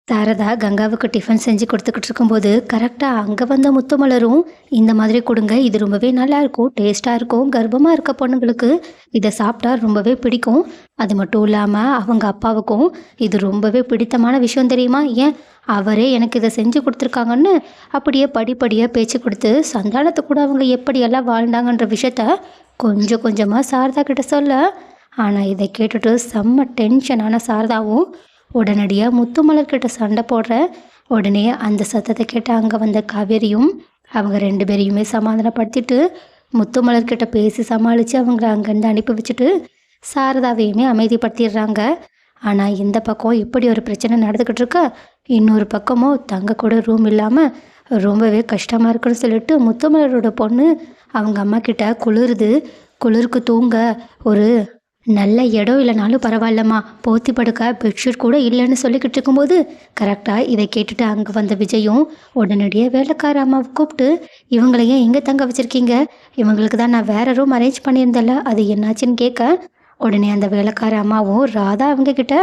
Saradha கங்காவுக்கு tiffin செஞ்சு கொடுத்துக்கிட்டு இருக்கும்போது கரெக்டாக அங்கே வந்த முத்துமலரும் இந்த மாதிரி கொடுங்க, இது ரொம்பவே நல்லா இருக்கும், டேஸ்ட்டாக இருக்கும், கர்ப்பமாக இருக்க பொண்ணுங்களுக்கு இதை சாப்பிட்டா ரொம்பவே பிடிக்கும். அது மட்டும் இல்லாமல் அவங்க அப்பாவுக்கும் இது ரொம்பவே பிடித்தமான விஷயம் தெரியுமா, ஏன் அவரே எனக்கு இதை செஞ்சு கொடுத்துருக்காங்கன்னு அப்படியே படிப்படியாக பேச்சு கொடுத்து சந்தானத்தை கூட அவங்க எப்படியெல்லாம் வாழ்ந்தாங்கன்ற விஷயத்த கொஞ்சம் கொஞ்சமாக சாரதா கிட்ட சொல்ல. ஆனால் இதை கேட்டுட்டு செம்ம டென்ஷனான சாரதாவும் உடனடியாக முத்துமலர்கிட்ட சண்டை போடுற. உடனே அந்த சத்தத்தை கேட்ட அங்கே வந்த காவேரியும் அவங்க 2 பேரையுமே சமாதானப்படுத்திட்டு முத்துமலர்கிட்ட பேசி சமாளித்து அவங்கள அங்கேருந்து அனுப்பி வச்சுட்டு சாரதாவையுமே அமைதிப்படுத்திடுறாங்க. ஆனால் இந்த பக்கம் இப்படி ஒரு பிரச்சனை நடந்துக்கிட்டு இருக்க, இன்னொரு பக்கமும் தங்க கூட ரூம் இல்லாமல் ரொம்பவே கஷ்டமாக இருக்குன்னு சொல்லிட்டு முத்துமலரோட பொண்ணு அவங்க அம்மா கிட்ட குளிருக்கு தூங்க ஒரு நல்ல இடம் இல்லைனாலும் பரவாயில்லம்மா, போத்தி படுக்க பெட்ஷீட் கூட இல்லைன்னு சொல்லிக்கிட்டு இருக்கும்போது கரெக்டாக இதை கேட்டுட்டு அங்கே வந்த விஜயும் உடனடியாக வேலைக்கார அம்மாவை கூப்பிட்டு இவங்களையும் எங்கே தங்க வச்சுருக்கீங்க, இவங்களுக்கு தான் நான் வேறு ரூம் அரேஞ்ச் பண்ணியிருந்தேன்ல, அது என்னாச்சுன்னு கேட்க உடனே அந்த வேலைக்கார அம்மாவும் ராதா அவங்க கிட்ட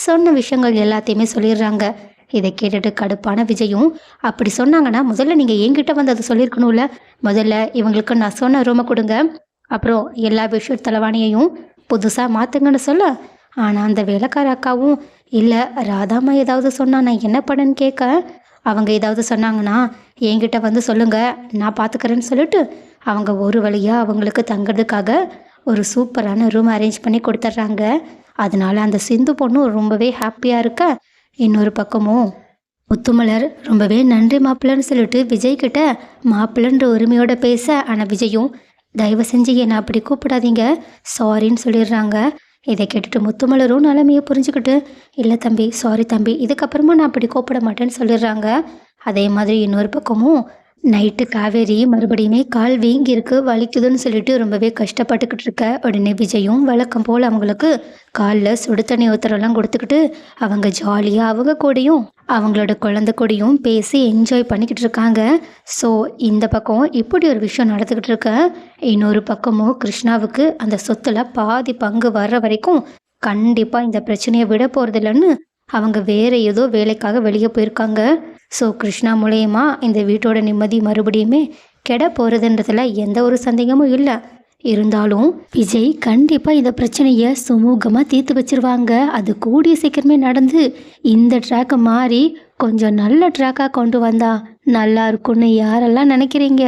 சொன்ன விஷயங்கள் எல்லாத்தையுமே சொல்லிடுறாங்க. இதை கேட்டுட்டு கடுப்பான விஜயும், அப்படி சொன்னாங்கன்னா முதல்ல நீங்கள் என்கிட்ட வந்து அதை சொல்லியிருக்கணும்ல, முதல்ல இவங்களுக்கு நான் சொன்ன ரூமை கொடுங்க, அப்புறம் எல்லா பெட்ஷீட் தலைவாணியையும் புதுசாக மாற்றுங்கன்னு சொல்ல. ஆனால் அந்த வேலைக்கார அக்காவும் இல்லை ராதாம்மா ஏதாவது சொன்னால் நான் என்ன பண்ணேன்னு கேட்க, அவங்க ஏதாவது சொன்னாங்கன்னா என்கிட்ட வந்து சொல்லுங்கள், நான் பார்த்துக்கிறேன்னு சொல்லிட்டு அவங்க ஒரு வழியாக அவங்களுக்கு தங்கிறதுக்காக ஒரு சூப்பரான ரூம் அரேஞ்ச் பண்ணி கொடுத்துட்றாங்க. அதனால அந்த சிந்து பொண்ணு ரொம்பவே ஹாப்பியாக இருக்க, இன்னொரு பக்கமும் முத்துமலர் ரொம்பவே நன்றி மாப்பிள்ளன்னு சொல்லிட்டு விஜய் கிட்ட மாப்பிள்ளன்ற உரிமையோட பேச, ஆனால் விஜயும் தயவு செஞ்சு என்னை அப்படி கூப்பிடாதீங்க, சாரின்னு சொல்லிடுறாங்க. இதை கேட்டுட்டு முத்துமலரும் நிலைமையை புரிஞ்சுக்கிட்டு இல்லை தம்பி, சாரி தம்பி, இதுக்கப்புறமா நான் அப்படி கூப்பிட மாட்டேன்னு சொல்லிடுறாங்க. அதே மாதிரி இன்னொரு பக்கமும் நைட்டு காவேரி மறுபடியுமே கால் வீங்கி இருக்கு, வலிக்குதுன்னு சொல்லிட்டு ரொம்பவே கஷ்டப்பட்டுக்கிட்டு இருக்க. உடனே விஜயும் வழக்கம் போல் அவங்களுக்கு காலில் சுடு தண்ணி ஊத்துறெல்லாம் கொடுத்துக்கிட்டு அவங்க ஜாலியாக அவங்க கூடயும் அவங்களோட குழந்தை கூடயும் பேசி என்ஜாய் பண்ணிக்கிட்டு இருக்காங்க. ஸோ இந்த பக்கம் இப்படி ஒரு விஷயம் நடந்துக்கிட்டு இருக்க, இன்னொரு பக்கமும் கிருஷ்ணாவுக்கு அந்த சொத்துல பாதி பங்கு வர்ற வரைக்கும் கண்டிப்பாக இந்த பிரச்சனையை விட போகிறதில்லன்னு அவங்க வேறு ஏதோ வேலைக்காக வெளியே போயிருக்காங்க. ஸோ கிருஷ்ணா மூலயமா இந்த வீட்டோட நிம்மதி மறுபடியுமே கெட போகிறதுன்றதுல எந்த ஒரு சந்தேகமும் இல்லை. இருந்தாலும் விஜய் கண்டிப்பாக இந்த பிரச்சனையை சுமூகமாக தீர்த்து வச்சிருவாங்க. அது கூடிய சீக்கிரமே நடந்து இந்த ட்ராக்கை மாறி கொஞ்சம் நல்ல ட்ராக்காக கொண்டு வந்தா நல்லா இருக்கும்னு யாரெல்லாம் நினைக்கிறீங்க?